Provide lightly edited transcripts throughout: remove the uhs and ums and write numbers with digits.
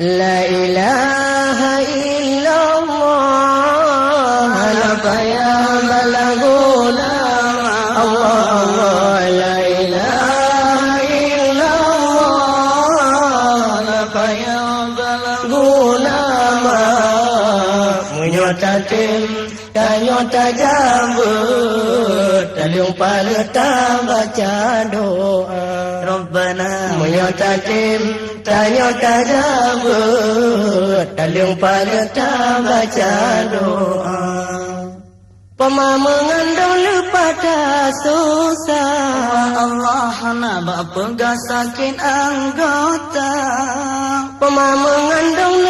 La ilaha illallah, la payah balaguna. Allah Allah, la ilaha illallah, la payah balaguna. Menyota tim, tanyota jambut, taliung paleta baca doa. Rabbana menyota tim, tanyota jambut, taliung paleta baca doa. Poma mengandung pada susah, Allah nak bapa sakit anggota. Poma mengandung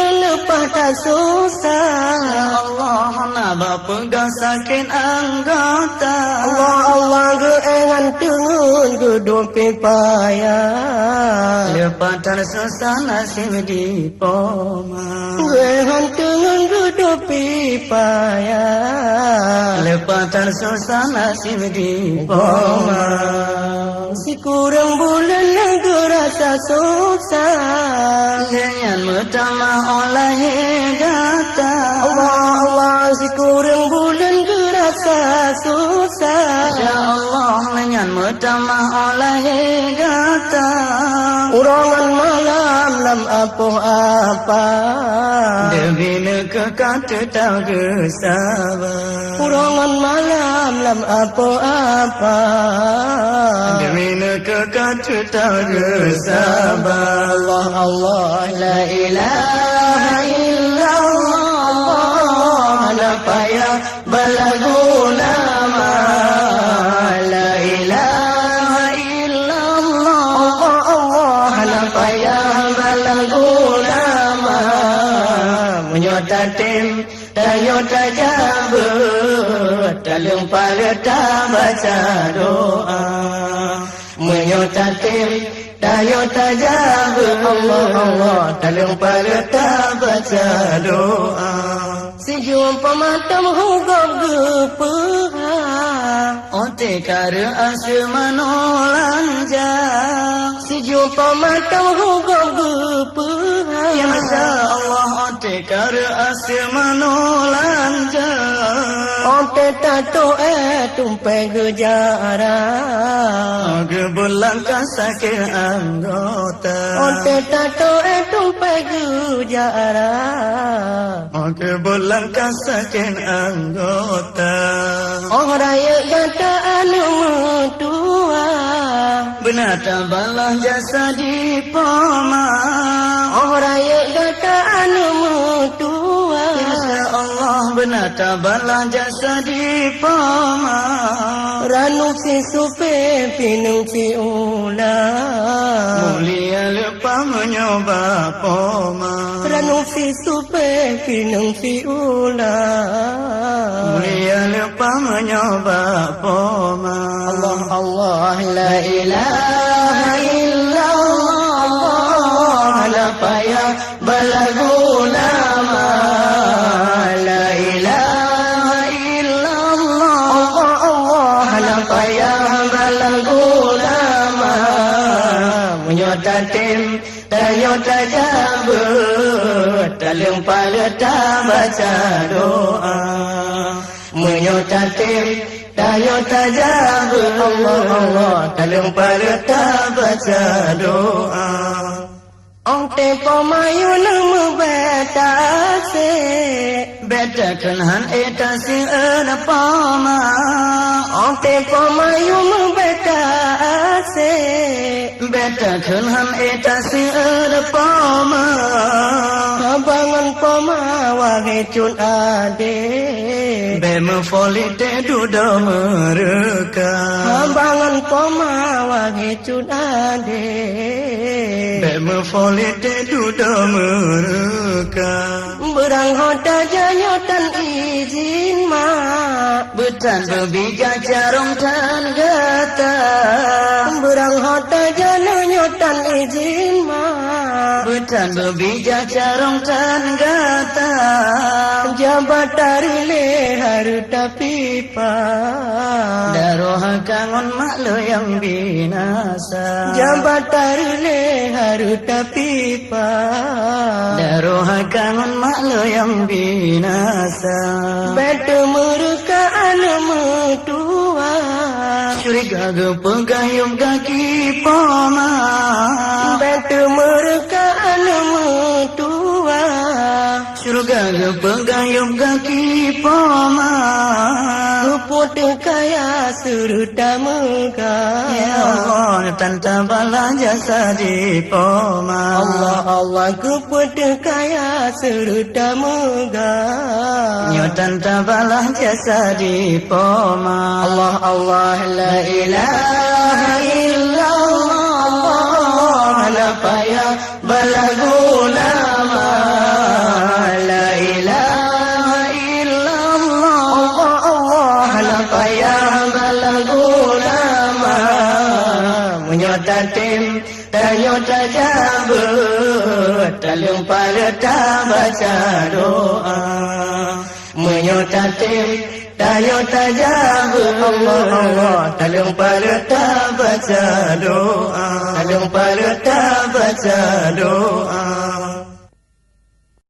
pada susah, Allah nak bapa sakit anggota. Allah Allah geangan tungun gedupi payah, lepatan susah nasib di poma. Geangan tungun gedupi payah, lepatan susah nasib di poma. Si kurang bulan yang rasa susah, jangan pertama oleh data. Allah Allah, si kurang bulan rasa susah, ya Allah jangan pertama oleh data. Urangan malam lam apa-apa, debina ke kata tak kesabar. Urangan malam lam apa-apa, debina ke kata tak kesabar. Allah Allah, la ilaha illallah, la payah balaguna. La ilaha illallah, Allah la payah balaguna. Menyota tim, tanyota jambut, taliung paleta baca doa. Menyota tim, tanyota jambut, Allah Allah, taliung paleta baca doa. Si jumpa matam hugam gepeha, ote kara asmanolanja. Si jumpa matam hugam gepeha, ya Masya Allah, ote kara asmanolanja. Ote tato tumpai gejara, gebulang sakit anggota. Ote tato tumpai gejara, gebulang sakit anggota. Oh raya kata anu tua, benar tak balah jasa di Poma. Oh raya kata anu tua, ya Allah benar tak balah jasa di Poma. Ranu si supe pinung si ulang, mulia lepas menyoba Poma. Ranu si supe pinung si ulang, mulia lepas menyoba Poma. Allah Allah, la ilaha illallah, la payah balaguna. La ilaha illallah, Allah Allah, la payah balaguna. Menyota tim, tanyota jambut, taliung paleta baca doa. Menyota tim, tanyota jambut, Allah Allah, taliung paleta baca doa. Ong tempo mayu nemu betase, beta kenhan etase ena Poma. Ong tempo mayu betase, beta kenhan etase ena Poma. Abangan Poma wahai cun ade, bema folite duda mereka. Abangan Poma wahai cun ade, bema folite duda mereka. Berang hoda janyotan izin ma, betan berbija jarong tan gata. Berang hoda janyotan izin ma, betan berbija jarong tan gata. Jabat dari leher tapi pa, daroh kangon makhluk yang binasa. Jabatan harta pipa. Daroha kangon makhluk yang binasa. Betu murkaan metua. Curiga gepegayum kaki Poma. Betu murkaan metua. Surga gepegayum kaki Poma. Ruput kaya serta megah. Ya Allah, tanta bala jasa di Poma. Allah, Allah, ruput kaya serta megah. Ya tanta bala jasa di Poma. Allah, Allah, la ilaha illallah. Allah, la payah balagu nama. La ilaha illallah. Allah, Allah, la payah balagu nama. Menyota tim, tanyota jabut. Talung parata baca doa. Menyota tim, tanyota jabut. Allah, Allah, talung parata baca doa. Talung parata baca doa.